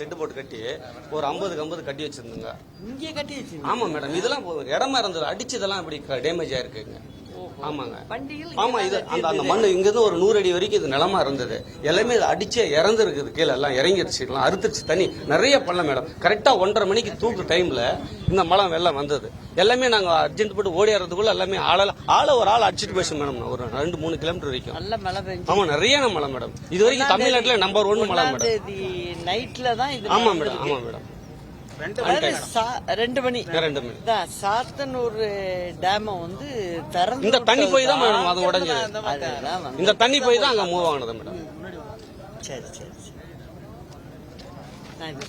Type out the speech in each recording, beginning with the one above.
Set போட்டு கட்டி ஒரு 50 கட்டி வச்சிருந்துங்க. இங்கே கட்டி வச்சு. ஆமா மேடம், இதெல்லாம் இடமா இருந்தது, அடிச்சதெல்லாம் இப்படி டேமேஜ் ஆயிருக்குங்க. ஆமாங்க. ஆமா, இது அந்த மண்ணு இங்கிருந்து ஒரு 100 அடி வரைக்கும் இது நிலமா இருந்தது. எல்லாமே அடிச்சே இறந்துருக்குது, கீழே எல்லாம் இறங்கிருச்சு, எல்லாம் அறுத்துருச்சு. தண்ணி நிறைய பள்ளம் மேடம். கரெக்டா 1:30 மணிக்கு தூக்கு டைம்ல இந்த மழை வெள்ளம் வந்தது. எல்லாமே நாங்க அர்ஜென்ட் போட்டு ஓடிறதுக்குள்ள எல்லாமே ஒரு ஆள் அடிச்சுட்டு போயிடுச்சு மேடம். ஒரு 2-3 கிலோமீட்டர் வரைக்கும். ஆமா, நிறைய மழை மேடம். இது வரைக்கும் தமிழ்நாட்டுல நம்பர் 1 மழை மேடம். நைட்ல தான் இது. ஆமா மேடம், ஆமா மேடம். 2 மணி தான் சாத்தனூர் டேம் வந்து திறந்து. இந்த தண்ணி போய் தான் மேடம் அது உடஞ்சது. இந்த தண்ணி போய் தான் அங்க மூவ் ஆனது மேடம். சரி சரி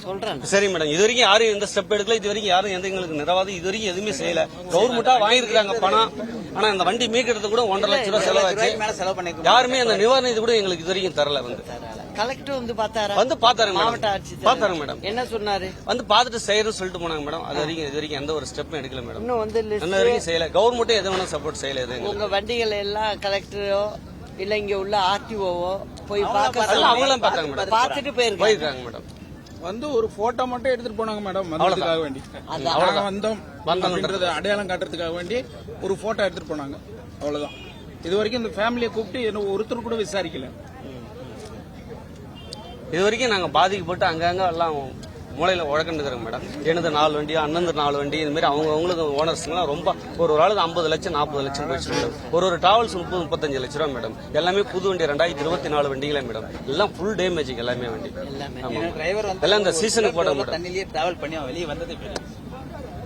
சொல்றேன். சரி மேடம், இது வரைக்கும் யாரும் எந்த ஸ்டெப் எடுக்கல. இது வரைக்கும் யாரும் எங்களுக்கு நிறவாதம் இது வரைக்கும் எதுவுமே செய்யல. கவர்மெண்டா வாங்கிருக்காங்க பணம். ஆனா இந்த வண்டி மீட்கிறது கூட 1.5 லட்சம் ரூபாய் செலவாச்சு. யாருமே அந்த நிவாரணம் இது கூட எங்களுக்கு இது வரைக்கும் தரல. கலெக்டர் வந்து பாத்தாரு மாவட்ட ஆட்சியர் பாத்தாரு மேடம். என்ன சொன்னாரு? வந்து பாத்துட்டு செய்யறேன்னு சொல்லிட்டு போனாங்க மேடம். அது வரைக்கும் இது வரைக்கும் எந்த ஒரு ஸ்டெப்பும் எடுக்கல மேடம். இன்னும் வரைக்கும் செய்யல. கவர்மெண்ட்டே எது வேணும் சப்போர்ட் செய்யல. உங்க வண்டிகள் எல்லாம் கலெக்டரோ இல்ல இங்க உள்ள ஆர்டிஓவோ போய் அவங்களும் பாத்தாங்க மேடம். பாத்துட்டு போயிருக்காங்க மேடம். வந்து ஒரு போட்டோ மட்டும் எடுத்துட்டு போனாங்க மேடம். வந்ததுக்காக வேண்டி வந்தோம் அடையாளம் காட்டுறதுக்காக வேண்டி ஒரு போட்டோ எடுத்துட்டு போனாங்க, அவ்வளவுதான். இது வரைக்கும் இந்த ஃபேமிலியை கூப்பிட்டு என்ன ஒருத்தர் கூட விசாரிக்கல. இது வரைக்கும் நாங்க பாதிக்கப்பட்டு அங்கங்க எல்லாம் மூலையில உழக்கண்டுக்கிறோம் மேடம். எனது 4 வண்டி, அண்ணன் 4 வண்டி, இந்த மாதிரி அவங்களுக்கு ஓனர்ஸ்லாம் ரொம்ப ஒரு ஆளுக்கு 50 லட்சம் 40 லட்சம் போயிடுச்சு மேடம். ஒரு டிராவல்ஸ் 30-35 லட்சம் ரூபா மேடம். எல்லாமே புது வண்டி 2024 வண்டிகளே மேடம். எல்லாம் ஃபுல் டேமேஜ் எல்லாமே வண்டி. எல்லாம் இந்த சீசனுக்கு போட மேடம். தண்ணிலேயே டிராவல் பண்ணி வெளியே வந்தது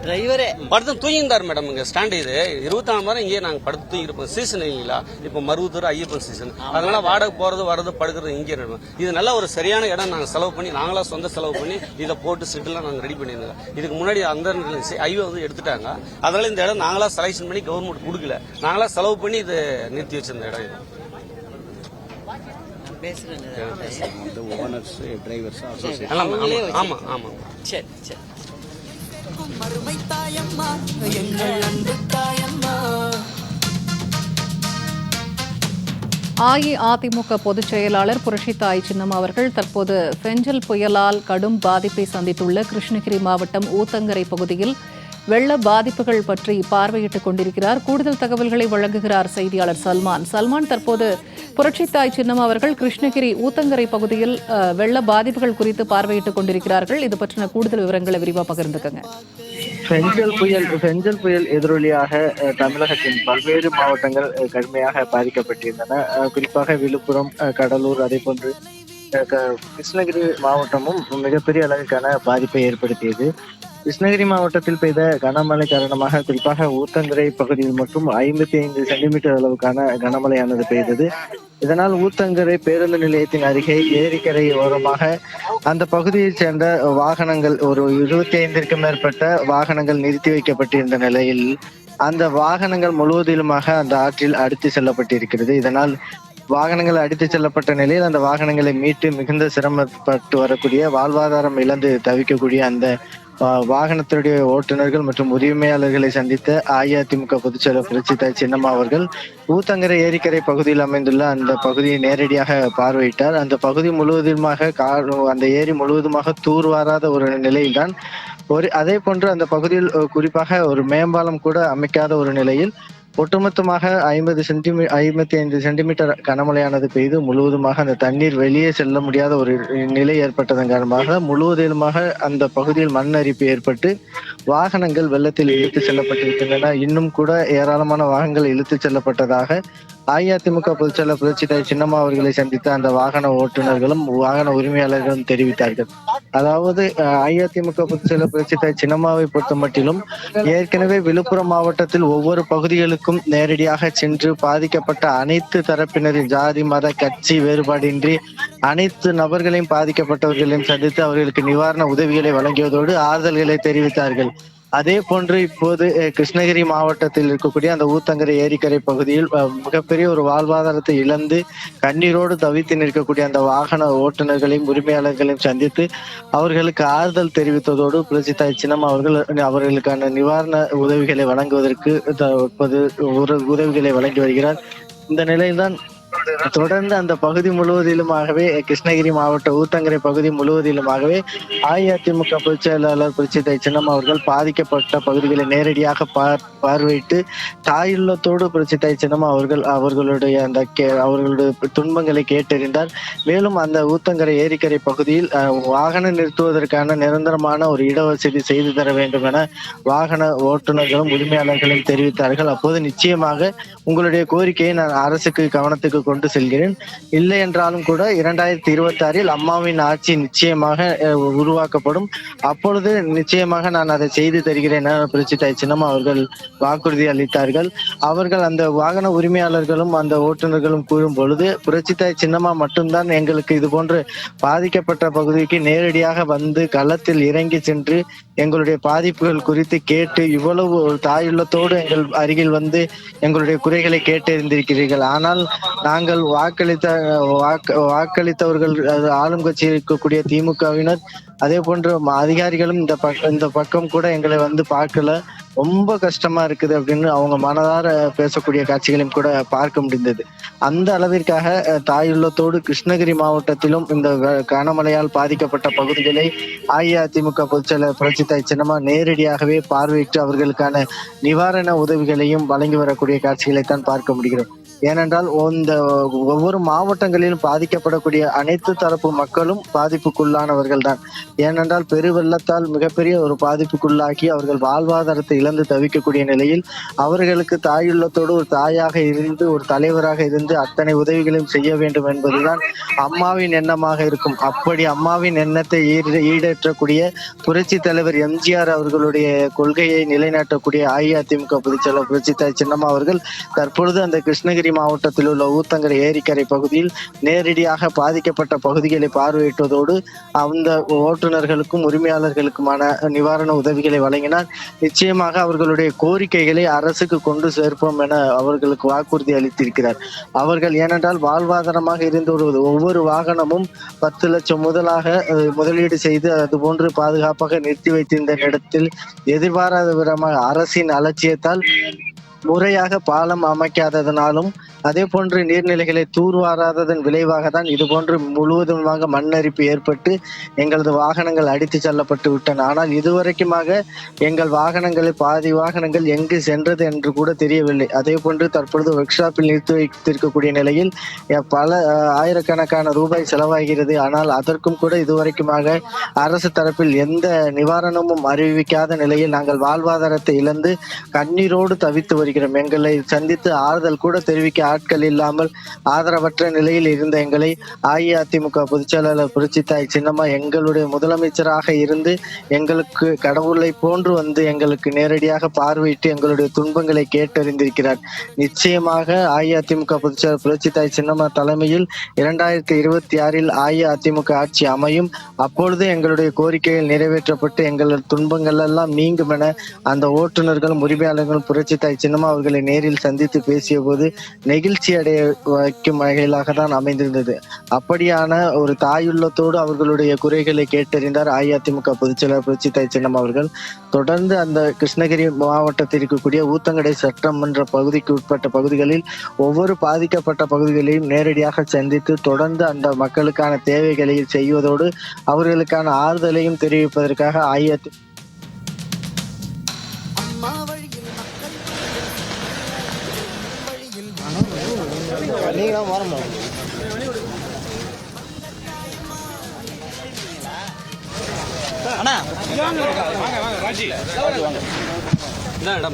டிரைவரே படுத்து தூங்கிட்டார் மேடம். இங்க ஸ்டாண்ட் இது 24 மணி நேரம் இங்கே நாங்க படுத்து தூங்கி இருப்போம். சீசன் இல்லைங்களா, இப்ப மருவத்தூர் ஐயப்பன் சீசன். அதனால வாடகை போறது வர்றது படுக்கிறது இங்கே இருக்கும். இது நல்ல ஒரு சரியான இடம். நாங்க செலவு பண்ணி நாங்களா சொந்த செலவு பண்ணி இதை போட்டு செட்டுலாம் நாங்க ரெடி பண்ணியிருந்தோம். இதுக்கு முன்னாடி அந்த ஹைவே வந்து எடுத்துட்டாங்க. அதனால இந்த இடம் நாங்களா செலக்ஷன் பண்ணி கவர்மெண்ட் கொடுக்கல. நாங்களா செலவு பண்ணி இது நிறுத்தி வச்சிருந்த இடம் இது. ஆமா ஆமா சரி சரி. அஇஅதிமுக பொதுச் செயலாளர் புரட்சித்தாய் சின்னம்மா அவர்கள் தற்போது பெஞ்சல் புயலால் கடும் பாதிப்பை சந்தித்துள்ள கிருஷ்ணகிரி மாவட்டம் ஊத்தங்கரை பகுதியில் வெள்ள பாதிப்புகள் பற்றி பார்வையிட்டுக் கொண்டிருக்கிறார். கூடுதல் தகவல்களை வழங்குகிறார் செய்தியாளர் சல்மான். தற்போது புரட்சித்தாய் சின்னம்மா அவர்கள் கிருஷ்ணகிரி ஊத்தங்கரை பகுதியில் வெள்ள பாதிப்புகள் குறித்து பார்வையிட்டுக் கொண்டிருக்கிறார்கள். இது பற்றின கூடுதல் விவரங்களை விரிவாக பகிர்ந்துக்கங்க. பெஞ்சல் புயல் எதிரொலியாக தமிழகத்தின் பல்வேறு மாவட்டங்கள் கடுமையாக பாதிக்கப்பட்டிருந்தன. குறிப்பாக விழுப்புரம், கடலூர், அதே போன்று கிருஷ்ணகிரி மாவட்டமும் மிகப்பெரிய அளவிற்கான பாதிப்பை ஏற்படுத்தியது. கிருஷ்ணகிரி மாவட்டத்தில் பெய்த கனமழை காரணமாக குறிப்பாக ஊத்தங்கரை பகுதியில் மட்டும் 55 சென்டிமீட்டர் அளவுக்கான கனமழையானது பெய்தது. இதனால் ஊத்தங்கரை பேருந்து நிலையத்தின் அருகே ஏரிக்கரை ஓரமாக அந்த பகுதியைச் சேர்ந்த வாகனங்கள் ஒரு 25க்கும் மேற்பட்ட வாகனங்கள் நிறுத்தி வைக்கப்பட்டிருந்த நிலையில் அந்த வாகனங்கள் முழுவதிலுமாக அந்த ஆற்றில் அடித்து செல்லப்பட்டிருக்கிறது. இதனால் வாகனங்கள் அடித்து செல்லப்பட்ட நிலையில் அந்த வாகனங்களை மீட்டு மிகுந்த சிரமப்பட்டு வரக்கூடிய, வாழ்வாதாரம் இழந்து தவிக்கக்கூடிய அந்த வாகனத்தினுடைய ஓட்டுநர்கள் மற்றும் உரிமையாளர்களை சந்தித்த அஇஅதிமுக பொதுச்செயலர் புரட்சித்தாய் சின்னம்மா அவர்கள் ஊத்தங்கரை ஏரிக்கரை பகுதியில் அமைந்துள்ள அந்த பகுதியை நேரடியாக பார்வையிட்டார். அந்த பகுதி முழுவதுமாக அந்த ஏரி முழுவதுமாக தூர்வாராத ஒரு நிலையில்தான் அதே போன்று அந்த பகுதியில் குறிப்பாக ஒரு மேம்பாலம் கூட அமைக்காத ஒரு நிலையில் ஒட்டுமொத்தமாக 55 சென்டிமீட்டர் கனமழையானது பெய்து முழுவதுமாக அந்த தண்ணீர் வெளியே செல்ல முடியாத ஒரு நிலை ஏற்பட்டதன் காரணமாக முழுவதுமாக அந்த பகுதியில் மண் அரிப்பு ஏற்பட்டு வாகனங்கள் வெள்ளத்தில் இழுத்து செல்லப்பட்டிருக்கின்றன. இன்னும் கூட ஏராளமான வாகனங்கள் இழுத்து செல்லப்பட்டதாக அஇஅதிமுக பொதுச்செயலர் புரட்சித்தாய் சின்னம்மா அவர்களை சந்தித்த அந்த வாகன ஓட்டுநர்களும் வாகன உரிமையாளர்களும் தெரிவித்தார்கள். அதாவது அஇஅதிமுக பொதுச்செயலர் புரட்சித்தாய் சின்னம்மாவை பொறுத்த மட்டிலும் ஏற்கனவே விழுப்புரம் மாவட்டத்தில் ஒவ்வொரு பகுதிகளுக்கும் நேரடியாக சென்று பாதிக்கப்பட்ட அனைத்து தரப்பினரின் ஜாதி, மத, கட்சி வேறுபாடின்றி அனைத்து நபர்களையும் பாதிக்கப்பட்டவர்களையும் சந்தித்து அவர்களுக்கு நிவாரண உதவிகளை வழங்கியதோடு ஆறுதல்களை தெரிவித்தார்கள். அதே போன்று இப்போது கிருஷ்ணகிரி மாவட்டத்தில் இருக்கக்கூடிய அந்த ஊத்தங்கரை ஏரிக்கரை பகுதியில் மிகப்பெரிய ஒரு வாழ்வாதாரத்தை இழந்து கண்ணீரோடு தவித்து நிற்கக்கூடிய அந்த வாகன ஓட்டுநர்களையும் உரிமையாளர்களையும் சந்தித்து அவர்களுக்கு ஆறுதல் தெரிவித்ததோடு புரட்சித்தாய் சின்னம்மா அவர்களுக்கான நிவாரண உதவிகளை வழங்குவதற்கு உதவிகளை வழங்கி வருகிறார். இந்த நிலையில்தான் தொடர்ந்து அந்த பகுதி முழுவதிலுமாகவே கிருஷ்ணகிரி மாவட்ட ஊத்தங்கரை பகுதி முழுவதிலுமாகவே அஇஅதிமுக பொதுச் செயலாளர் புரட்சித் சின்னம் அவர்கள் பாதிக்கப்பட்ட பகுதிகளை நேரடியாக பார்வையிட்டு தாயுள்ளத்தோடு புரட்சித் சின்னம் அவர்கள் அவர்களுடைய அவர்களுடைய துன்பங்களை கேட்டறிந்தார். மேலும் அந்த ஊத்தங்கரை ஏரிக்கரை பகுதியில் வாகனம் நிறுத்துவதற்கான நிரந்தரமான ஒரு இடவசதி செய்து தர வேண்டும் என வாகன ஓட்டுநர்களும் உரிமையாளர்களும் தெரிவித்தார்கள். அப்போது நிச்சயமாக உங்களுடைய கோரிக்கையை நான் அரசுக்கு கவனத்துக்கு கொண்டு செல்கிறேன், இல்லை என்றாலும் கூட 2026 அம்மாவின் ஆட்சி நிச்சயமாக உருவாக்கப்படும், அப்பொழுது நிச்சயமாக நான் அதை செய்து தருகிறேன் என புரட்சித் சின்னம் அவர்கள் வாக்குறுதி அளித்தார்கள். அவர்கள் அந்த வாகன உரிமையாளர்களும் அந்த ஓட்டுநர்களும் கூறும் பொழுது புரட்சித் சின்னம்மா மட்டும்தான் எங்களுக்கு இது போன்று பாதிக்கப்பட்ட பகுதிக்கு நேரடியாக வந்து களத்தில் இறங்கி சென்று எங்களுடைய பாதிப்புகள் குறித்து கேட்டு இவ்வளவு ஒரு தாயுள்ளத்தோடு எங்கள் அருகில் வந்து எங்களுடைய குறைகளை கேட்டறிந்திருக்கிறீர்கள். ஆனால் நாங்கள் வாக்களித்தவர்கள் ஆளும் கட்சியில் இருக்கக்கூடிய திமுகவினர் அதே போன்று அதிகாரிகளும் இந்த பக்கம் கூட எங்களை வந்து பார்க்கல, ரொம்ப கஷ்டமா இருக்குது அப்படின்னு அவங்க மனதார பேசக்கூடிய காட்சிகளையும் கூட பார்க்க முடிந்தது. அந்த அளவிற்காக தாயுள்ளத்தோடு கிருஷ்ணகிரி மாவட்டத்திலும் இந்த கனமழையால் பாதிக்கப்பட்ட பகுதிகளை அஇஅதிமுக பொதுச்செயலர் புரட்சித் சின்னம்மா நேரடியாகவே பார்வையிட்டு அவர்களுக்கான நிவாரண உதவிகளையும் வழங்கி வரக்கூடிய காட்சிகளைத்தான் பார்க்க முடிகிறோம். ஏனென்றால் இந்த ஒவ்வொரு மாவட்டங்களிலும் பாதிக்கப்படக்கூடிய அனைத்து தரப்பு மக்களும் பாதிப்புக்குள்ளானவர்கள் தான். ஏனென்றால் பெரு வெள்ளத்தால் மிகப்பெரிய ஒரு பாதிப்புக்குள்ளாக்கி அவர்கள் வாழ்வாதாரத்தை இழந்து தவிக்கக்கூடிய நிலையில் அவர்களுக்கு தாயுள்ளத்தோடு ஒரு தாயாக இருந்து ஒரு தலைவராக இருந்து அத்தனை உதவிகளையும் செய்ய வேண்டும் என்பதுதான் அம்மாவின் எண்ணமாக இருக்கும். அப்படி அம்மாவின் எண்ணத்தை ஈடேற்றக்கூடிய புரட்சி தலைவர் எம்ஜிஆர் அவர்களுடைய கொள்கையை நிலைநாட்டக்கூடிய அஇஅதிமுக பொதுச்செயலர் புரட்சித் சின்னம்மா அவர்கள் தற்பொழுது அந்த கிருஷ்ணகிரி மாவட்டத்தில் உள்ள ஊத்தங்கரை ஏரிக்கரை பகுதியில் நேரடியாக பாதிக்கப்பட்ட பகுதிகளை பார்வையிட்டதோடு அந்த ஓட்டுநர்களுக்கும் உரிமையாளர்களுக்குமான நிவாரண உதவிகளை வழங்கினார். நிச்சயமாக அவர்களுடைய கோரிக்கைகளை அரசுக்கு கொண்டு சேர்ப்போம் என அவர்களுக்கு வாக்குறுதி அளித்திருக்கிறார். அவர்கள் ஏனென்றால் வாழ்வாதாரமாக இருந்து ஒவ்வொரு வாகனமும் 10 லட்சம் முதலீடு செய்து அதுபோன்று பாதுகாப்பாக நிறுத்தி வைத்திருந்த இடத்தில் எதிர்பாராத விதமாக அரசின் அலட்சியத்தால் முறையாக பாலம் அமைக்காததனாலும் அதே போன்று நீர்நிலைகளை தூர்வாராததன் விளைவாக தான் இது போன்று முழுவதுமாக மண்ணரிப்பு ஏற்பட்டு எங்களது வாகனங்கள் அடித்து செல்லப்பட்டு விட்டன. ஆனால் இதுவரைக்குமாக எங்கள் பாதி வாகனங்கள் எங்கு சென்றது என்று கூட தெரியவில்லை. அதே போன்று தற்பொழுது ஒர்க் ஷாப்பில் நிறுத்தி வைத்திருக்கக்கூடிய நிலையில் பல ஆயிரக்கணக்கான ரூபாய் செலவாகிறது. ஆனால் அதற்கும் கூட இதுவரைக்குமாக அரசு தரப்பில் எந்த நிவாரணமும் அறிவிக்காத நிலையில் நாங்கள் வாழ்வாதாரத்தை இழந்து கண்ணீரோடு தவித்து வருகிறோம். எங்களை சந்தித்து ஆறுதல் கூட தெரிவிக்க ஆட்கள் இல்லாமல் ஆதரவற்ற நிலையில் இருந்த எங்களை அஇஅதிமுக பொதுச்செயலாளர் புரட்சித் சின்னம்மா எங்களுடைய முதலமைச்சராக இருந்து எங்களுக்கு கடவுளை போன்று வந்து எங்களுக்கு நேரடியாக பார்வையிட்டு எங்களுடைய துன்பங்களை கேட்டறிந்திருக்கிறார். நிச்சயமாக அஇஅதிமுக பொதுச்செயலாளர் புரட்சித் சின்னம்மா தலைமையில் 2026 அஇஅதிமுக ஆட்சி அமையும். அப்பொழுது எங்களுடைய கோரிக்கைகள் நிறைவேற்றப்பட்டு எங்களது துன்பங்கள் எல்லாம் நீங்கும் என அந்த ஓட்டுநர்களும் உரிமையாளர்களும் புரட்சித் சின்னம்மா அவர்களை நேரில் சந்தித்து பேசிய போது நெகிழ்ச்சி அடைய வைக்கும் வகையிலாக தான் அமைந்திருந்தது. அப்படியான ஒரு தாயுள்ளத்தோடு அவர்களுடைய குறைகளை கேட்டறிந்தார் அஇஅதிமுக பொதுச்செயலாளர் புரட்சித் சின்னம்மா அவர்கள். தொடர்ந்து அந்த கிருஷ்ணகிரி மாவட்டத்தில் இருக்கக்கூடிய ஊத்தங்கரை சட்டமன்ற பகுதிக்கு உட்பட்ட பகுதிகளில் ஒவ்வொரு பாதிக்கப்பட்ட பகுதிகளையும் நேரடியாக சந்தித்து தொடர்ந்து அந்த மக்களுக்கான தேவைகளை செய்வதோடு அவர்களுக்கான ஆறுதலையும் தெரிவிப்பதற்காக அஇஅதிமுக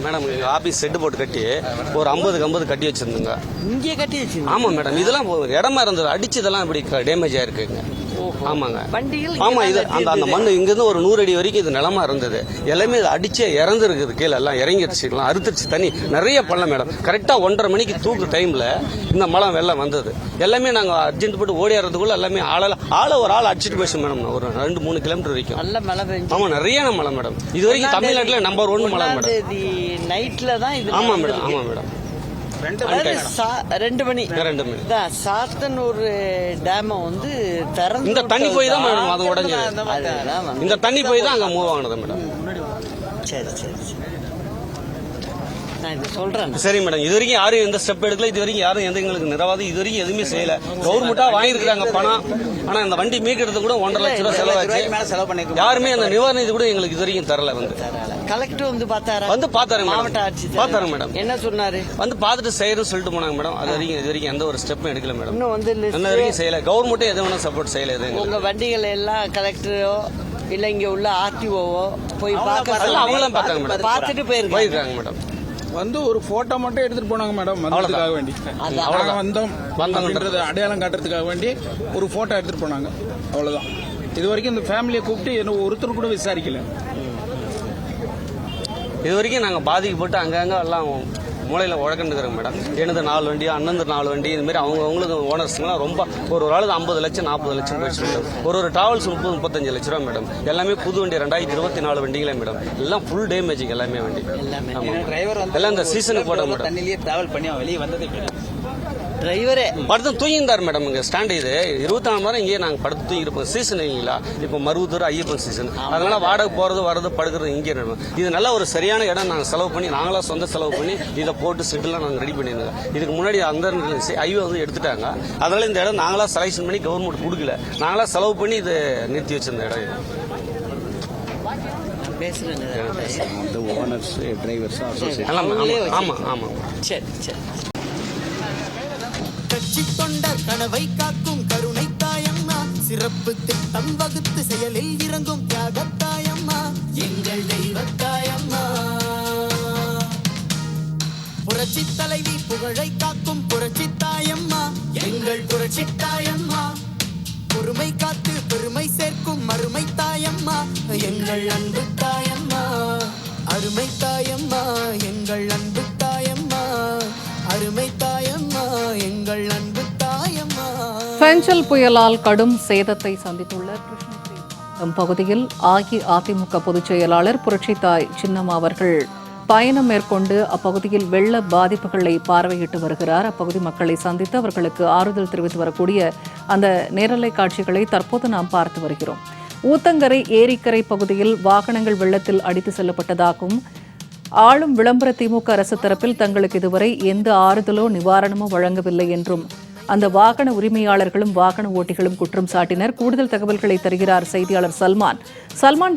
மேடம் ஆபீஸ் செட்டு போட்டு கட்டி ஒரு 50 கட்டி வச்சிருந்துங்க. இங்கே கட்டி வச்சு ஆமா மேடம், இதெல்லாம் இடமா இருந்தது, அடிச்சதெல்லாம் இப்படி டேமேஜ் ஆயிருக்குங்க. ஆமாங்க, வண்டியில் ஆமா. இது அந்த மண்ணு இங்கிருந்து ஒரு 100 அடி வரைக்கும் இது நிலமா இருந்தது. எல்லாமே அடிச்சே இறந்துருக்குது, கீழே எல்லாம் இறங்கிருச்சு, எல்லாம் அறுத்துருச்சு. தண்ணி நிறைய பள்ளம் மேடம். கரெக்டா 1:30 மணிக்கு தூக்கு டைம்ல இந்த மழை வெள்ளம் வந்தது. எல்லாமே நாங்க அர்ஜென்ட் போட்டு ஓடிறதுக்குள்ள எல்லாமே ஒரு ஆள் அடிச்சுட்டு போயிடுச்சு மேடம். ஒரு 2-3 கிலோமீட்டர் வரைக்கும் நல்ல மழை பெஞ்சு. ஆமா, நிறைய மழை மேடம். இது வரைக்கும் தமிழ்நாட்டுல நம்பர் 1 மழை மேடம். நைட்ல தான் இது. ஆமா மேடம், ஆமா மேடம். 2 மணி சாத்தனூர் டேம் வந்து திறந்து இந்த தண்ணி போய் தான் மேடம் அது உடஞ்சது. இந்த தண்ணி போய் தான் அங்க மூவ் ஆனது மேடம். சரி சரி சரி. நான் இது சொல்றேன். சரி மேடம், இது வரைக்கும் யாரும் எந்த ஸ்டெப் எடுக்கல, இது வரைக்கும் யாரும் எந்த எங்களுக்கு நிறவாது இது வரைக்கும் எதுவுமே செய்யல. கவர்மெண்டா வாங்கியிருக்காங்க பணம், ஆனா இந்த வண்டி மீட்கிறது கூட 1.5 லட்சம் ரூபாய் செலவாச்சு. யாருமே அந்த நிவாரணம் இது கூட எங்களுக்கு இது வரைக்கும் தரல. கலெக்டர் வந்து பார்த்தாரு, மாவட்ட ஆட்சியர் பார்த்தாரு மேடம். என்ன சொன்னாரு? வந்து பார்த்துட்டு செய்யறோம் சொல்லிட்டு போனாங்க மேடம். அது வரைக்கும் இது வரைக்கும் எந்த ஒரு ஸ்டெப்பும் எடுக்கல மேடம். இன்னும் வந்து என்ன வரைக்கும் செய்யல. கவர்மெண்ட்டே எது வேணா சப்போர்ட் செய்யல. உங்க வண்டிகள் எல்லாம் கலெக்டரோ இல்ல இங்க உள்ள ஆர்டிஓவோ போய் அவங்களாம் பார்த்தாங்க மேடம். பார்த்துட்டு போயிருக்காங்க மேடம். வந்து ஒரு போட்டோ மட்டும் எடுத்துட்டு போனாங்க மேடம். வந்ததுக்காக வேண்டி வந்தோம்ன்றது அடையாளம் காட்டுறதுக்காக வேண்டி ஒரு போட்டோ எடுத்துட்டு போனாங்க, அவ்வளவுதான். இது வரைக்கும் இந்த ஃபேமிலியை கூப்பிட்டு என்ன ஒருத்தர் கூட விசாரிக்கல. இது வரைக்கும் நாங்க பாதிக்கப்பட்டு அங்கங்க எல்லாம் மூலையில உழக்கண்டுக்கிறோம் மேடம். எனது 4 வண்டி, அண்ணந்து 4 வண்டி, இந்த மாதிரி அவங்களுக்கு ஓனர்ஸ்லாம் ரொம்ப ஒரு ஆளுக்கு 50 லட்சம் 40 லட்சம் போயிடுச்சு மேடம். ஒரு டிராவல்ஸ் 30-35 லட்சம் ரூபா மேடம். எல்லாமே புது வண்டி 2024 வண்டிகளே மேடம். எல்லாம் ஃபுல் டேமேஜ் எல்லாமே வண்டி. எல்லாம் இந்த சீசனுக்கு போட மேடம். தண்ணிலேயே டிராவல் பண்ணி வெளியே வந்தது டிரைவரே படுத்து தூங்கியிருந்தார் மேடம். இங்க ஸ்டாண்ட் இது 24 மணி நேரம் இங்கேயே நாங்க படுத்து தூங்கி இருப்போம். சீசன் இல்லைங்களா, இப்போ மருவத்தூர் ஐயப்பன் சீசன், அதனால வாடகை போறது வர்றது படுக்கிறது இங்கே நடக்கும். இது நல்ல ஒரு சரியான இடம். நாங்கள் செலவு பண்ணி நாங்களா சொந்த செலவு பண்ணி இதை போட்டு செட்டிலாம் நாங்கள் ரெடி பண்ணியிருந்தோம். இதுக்கு முன்னாடி அந்த ஹைவே வந்து எடுத்துட்டாங்க. அதனால இந்த இடம் நாங்களா செலக்ஷன் பண்ணி கவர்மெண்ட் கொடுக்கல, நாங்களா செலவு பண்ணி இதை நிறுத்தி வச்சிருந்த இடம் இது. ஓனர்ஸ் டிரைவர்ஸ் ஆமா ஆமா. சரி சரி. கட்சி தொண்டர் கனவை காக்கும் கருணை தாயம்மா, சிறப்பு திட்டம் வகுத்து செயலில் இறங்கும் தியாகத்தாயம்மா, எங்கள் தெய்வத்தாயம்மா. புரட்சி தலைவி புகழை காக்கும் புரட்சி தாயம்மா, எங்கள் புரட்சி தாயம்மா. பொறுமை காத்து பெருமை சேர்க்கும் அருமை தாயம்மா, எங்கள் அன்பு தாயம்மா. அருமை தாயம்மா, எங்கள் அன்பு தாயம்மா. அருமை தாயம்மா, எங்கள் அன்பு தாயம்மா. பெஞ்சல் புயலால் கடும் சேதத்தை சந்தித்துள்ள கிருஷ்ணகிரி பகுதியில் அஇஅதிமுக பொதுச் செயலாளர் புரட்சித்தாய் சின்னம்மா அவர்கள் பயணம் மேற்கொண்டு அப்பகுதியில் வெள்ள பாதிப்புகளை பார்வையிட்டு வருகிறார். அப்பகுதி மக்களை சந்தித்து அவர்களுக்கு ஆறுதல் தெரிவித்து வரக்கூடிய அந்த நேரலை காட்சிகளை தற்போது நாம் பார்த்து வருகிறோம். ஊத்தங்கரை ஏரிக்கரை பகுதியில் வாகனங்கள் வெள்ளத்தில் அடித்து செல்லப்பட்டதாகவும் ஆளும் விளம்பர திமுக அரசு தரப்பில் தங்களுக்கு இதுவரை எந்த ஆறுதலோ நிவாரணமோ வழங்கவில்லை என்றும் அந்த வாகன உரிமையாளர்களும் வாகன ஓட்டிகளும் குற்றம் சாட்டினர். கூடுதல் தகவல்களை தருகிறார் செய்தியாளர் சல்மான்.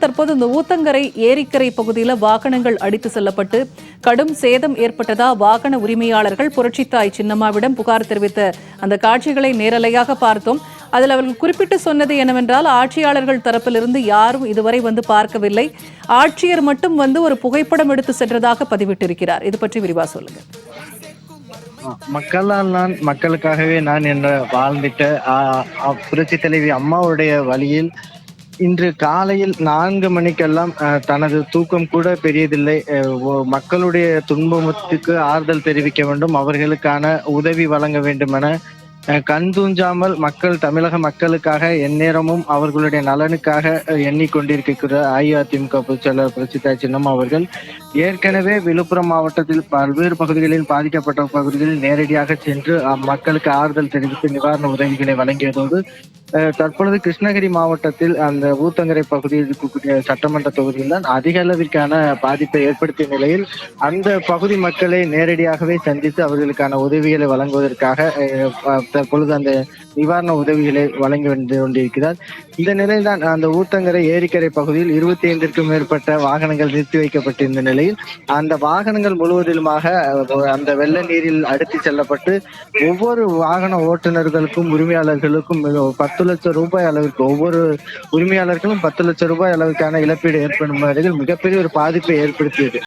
தற்போது இந்த ஊத்தங்கரை ஏரிக்கரை பகுதியில் வாகனங்கள் அடித்து செல்லப்பட்டு கடும் சேதம் ஏற்பட்டதா வாகன உரிமையாளர்கள் புரட்சித்தாய் சின்னம்மாவிடம் புகார் தெரிவித்த அந்த காட்சிகளை நேரலையாக பார்த்தோம். அதில் அவர்கள் குறிப்பிட்டு சொன்னது என்னவென்றால், ஆட்சியாளர்கள் தரப்பிலிருந்து யாரும் இதுவரை வந்து பார்க்கவில்லை, ஆட்சியர் மட்டும் வந்து ஒரு புகைப்படம் எடுத்து சென்றதாக பதிவிட்டிருக்கிறார். இது பற்றி விரிவா சொல்லுங்க. மக்களால் நான் மக்களுக்காகவே நான் என்ற வாழ்ந்திட்ட புரட்சி தலைவி அம்மாவுடைய வழியில் இன்று காலையில் 4 மணிக்கெல்லாம் தனது தூக்கம் கூட பெரியதில்லை. மக்களுடைய துன்பத்துக்கு ஆறுதல் தெரிவிக்க வேண்டும், அவர்களுக்கான உதவி வழங்க வேண்டும் என கண் தூஞ்சாமல் தமிழக மக்களுக்காக எந்நேரமும் அவர்களுடைய நலனுக்காக எண்ணிக்கொண்டிருக்கிற அஇஅதிமுக பொதுச்செயலாளர் புரட்சித்தாய் சின்னம்மா அவர்கள் ஏற்கனவே விழுப்புரம் மாவட்டத்தில் பல்வேறு பகுதிகளில் பாதிக்கப்பட்ட பகுதிகளில் நேரடியாக சென்று மக்களுக்கு ஆறுதல் தெரிவித்து நிவாரண உதவிகளை வழங்கியதோடு தற்பொழுது கிருஷ்ணகிரி மாவட்டத்தில் அந்த ஊத்தங்கரை பகுதியில் இருக்கக்கூடிய சட்டமன்ற தொகுதியில் தான் அதிக அளவிற்கான பாதிப்பை ஏற்படுத்திய நிலையில் அந்த பகுதி மக்களை நேரடியாகவே சந்தித்து அவர்களுக்கான உதவிகளை வழங்குவதற்காக தற்பொழுது அந்த நிவாரண உதவிகளை வழங்கி வந்து கொண்டிருக்கிறார். இந்த நிலையில் தான் அந்த ஊத்தங்கரை ஏரிக்கரை பகுதியில் 25க்கும் மேற்பட்ட வாகனங்கள் நிறுத்தி வைக்கப்பட்டிருந்த நிலையில் அந்த வாகனங்கள் முழுவதிலுமாக அந்த வெள்ள நீரில் அடித்து செல்லப்பட்டு ஒவ்வொரு வாகன ஓட்டுநர்களுக்கும் உரிமையாளர்களுக்கும் 10 லட்சம் ரூபாய் அளவிற்கு ஒவ்வொரு உரிமையாளர்களும் 10 லட்சம் ரூபாய் அளவுக்கான இழப்பீடு ஏற்படும் வரையில் மிகப்பெரிய ஒரு பாதிப்பை ஏற்படுத்தியது.